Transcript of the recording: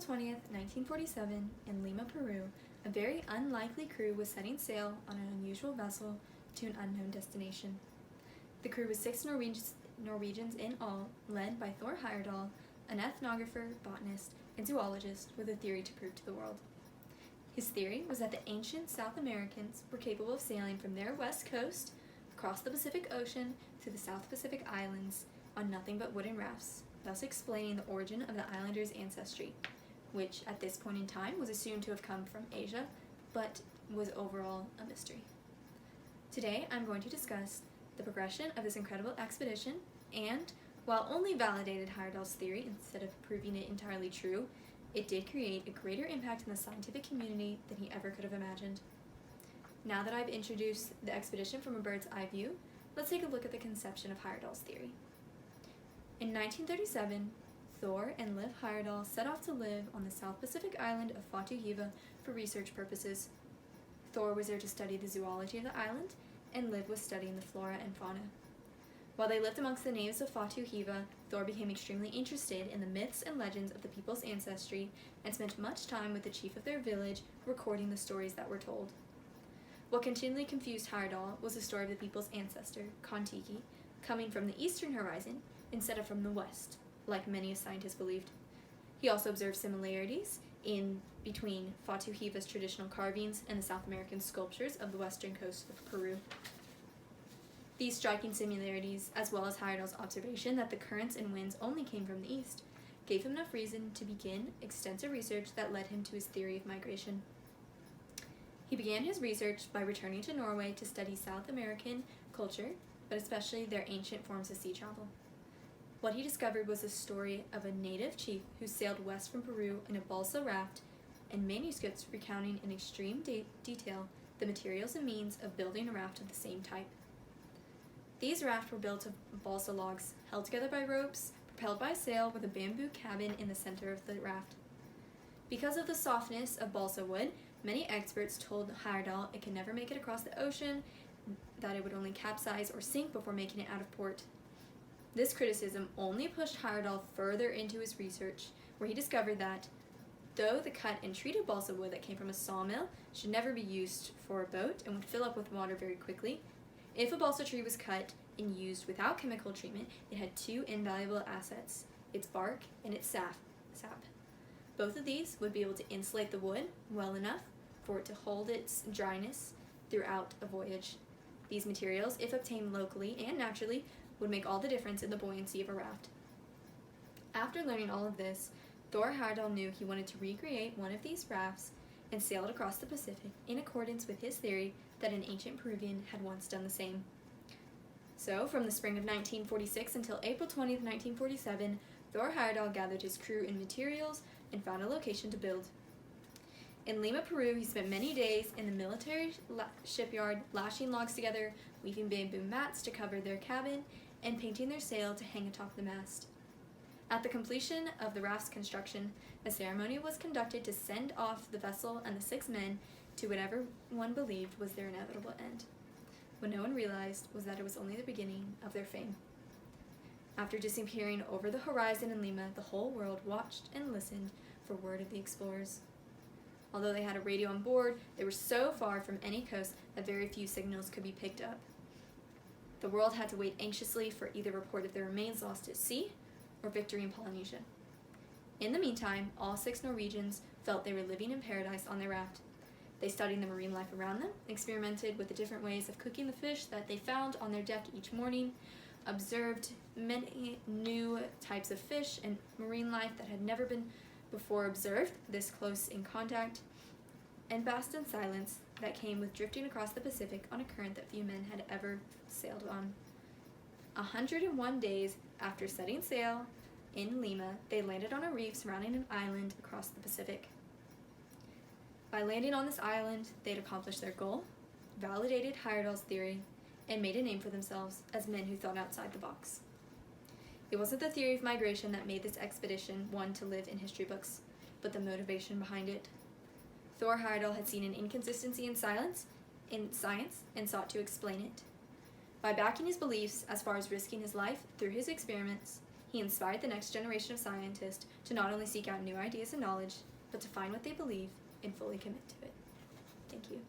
20th, 1947, in Lima, Peru, a very unlikely crew was setting sail on an unusual vessel to an unknown destination. The crew was 6 Norwegians in all, led by Thor Heyerdahl, an ethnographer, botanist, and zoologist with a theory to prove to the world. His theory was that the ancient South Americans were capable of sailing from their west coast across the Pacific Ocean to the South Pacific Islands on nothing but wooden rafts, thus explaining the origin of the islanders' ancestry, which at this point in time was assumed to have come from Asia, but was overall a mystery. Today I'm going to discuss the progression of this incredible expedition and, while only validated Heyerdahl's theory instead of proving it entirely true, it did create a greater impact in the scientific community than he ever could have imagined. Now that I've introduced the expedition from a bird's eye view, let's take a look at the conception of Heyerdahl's theory. In 1937, Thor and Liv Heyerdahl set off to live on the South Pacific island of Fatu-Hiva for research purposes. Thor was there to study the zoology of the island, and Liv was studying the flora and fauna. While they lived amongst the natives of Fatu-Hiva, Thor became extremely interested in the myths and legends of the people's ancestry and spent much time with the chief of their village recording the stories that were told. What continually confused Heyerdahl was the story of the people's ancestor, Tiki, coming from the eastern horizon instead of from the west, like many scientists believed. He also observed similarities in between Fatu-Hiva's traditional carvings and the South American sculptures of the western coast of Peru. These striking similarities, as well as Heyerdahl's observation that the currents and winds only came from the east, gave him enough reason to begin extensive research that led him to his theory of migration. He began his research by returning to Norway to study South American culture, but especially their ancient forms of sea travel. What he discovered was the story of a native chief who sailed west from Peru in a balsa raft, and manuscripts recounting in extreme detail the materials and means of building a raft of the same type. These rafts were built of balsa logs, held together by ropes, propelled by a sail with a bamboo cabin in the center of the raft. Because of the softness of balsa wood, many experts told Heyerdahl it could never make it across the ocean, that it would only capsize or sink before making it out of port. This criticism only pushed Heyerdahl further into his research, where he discovered that, though the cut and treated balsa wood that came from a sawmill should never be used for a boat and would fill up with water very quickly, if a balsa tree was cut and used without chemical treatment, it had 2 invaluable assets, its bark and its sap. Both of these would be able to insulate the wood well enough for it to hold its dryness throughout a voyage. These materials, if obtained locally and naturally, would make all the difference in the buoyancy of a raft. After learning all of this, Thor Heyerdahl knew he wanted to recreate one of these rafts and sail it across the Pacific in accordance with his theory that an ancient Peruvian had once done the same. So, from the spring of 1946 until April 20th, 1947, Thor Heyerdahl gathered his crew and materials and found a location to build. In Lima, Peru, he spent many days in the military shipyard lashing logs together, weaving bamboo mats to cover their cabin, and painting their sail to hang atop the mast. At the completion of the raft's construction, a ceremony was conducted to send off the vessel and the 6 men to whatever one believed was their inevitable end. What no one realized was that it was only the beginning of their fame. After disappearing over the horizon in Lima, the whole world watched and listened for word of the explorers. Although they had a radio on board, they were so far from any coast that very few signals could be picked up. The world had to wait anxiously for either report of their remains lost at sea or victory in Polynesia. In the meantime, all 6 Norwegians felt they were living in paradise on their raft. They studied the marine life around them, experimented with the different ways of cooking the fish that they found on their deck each morning, observed many new types of fish and marine life that had never been before observed this close in contact, and basked in silence that came with drifting across the Pacific on a current that few men had ever sailed on. 101 days after setting sail in Lima, they landed on a reef surrounding an island across the Pacific. By landing on this island, they'd accomplished their goal, validated Heyerdahl's theory, and made a name for themselves as men who thought outside the box. It wasn't the theory of migration that made this expedition one to live in history books, but the motivation behind it. Thor Heyerdahl had seen an inconsistency in science and sought to explain it. By backing his beliefs as far as risking his life through his experiments, He inspired the next generation of scientists to not only seek out new ideas and knowledge, but to find what they believe and fully commit to it. Thank you.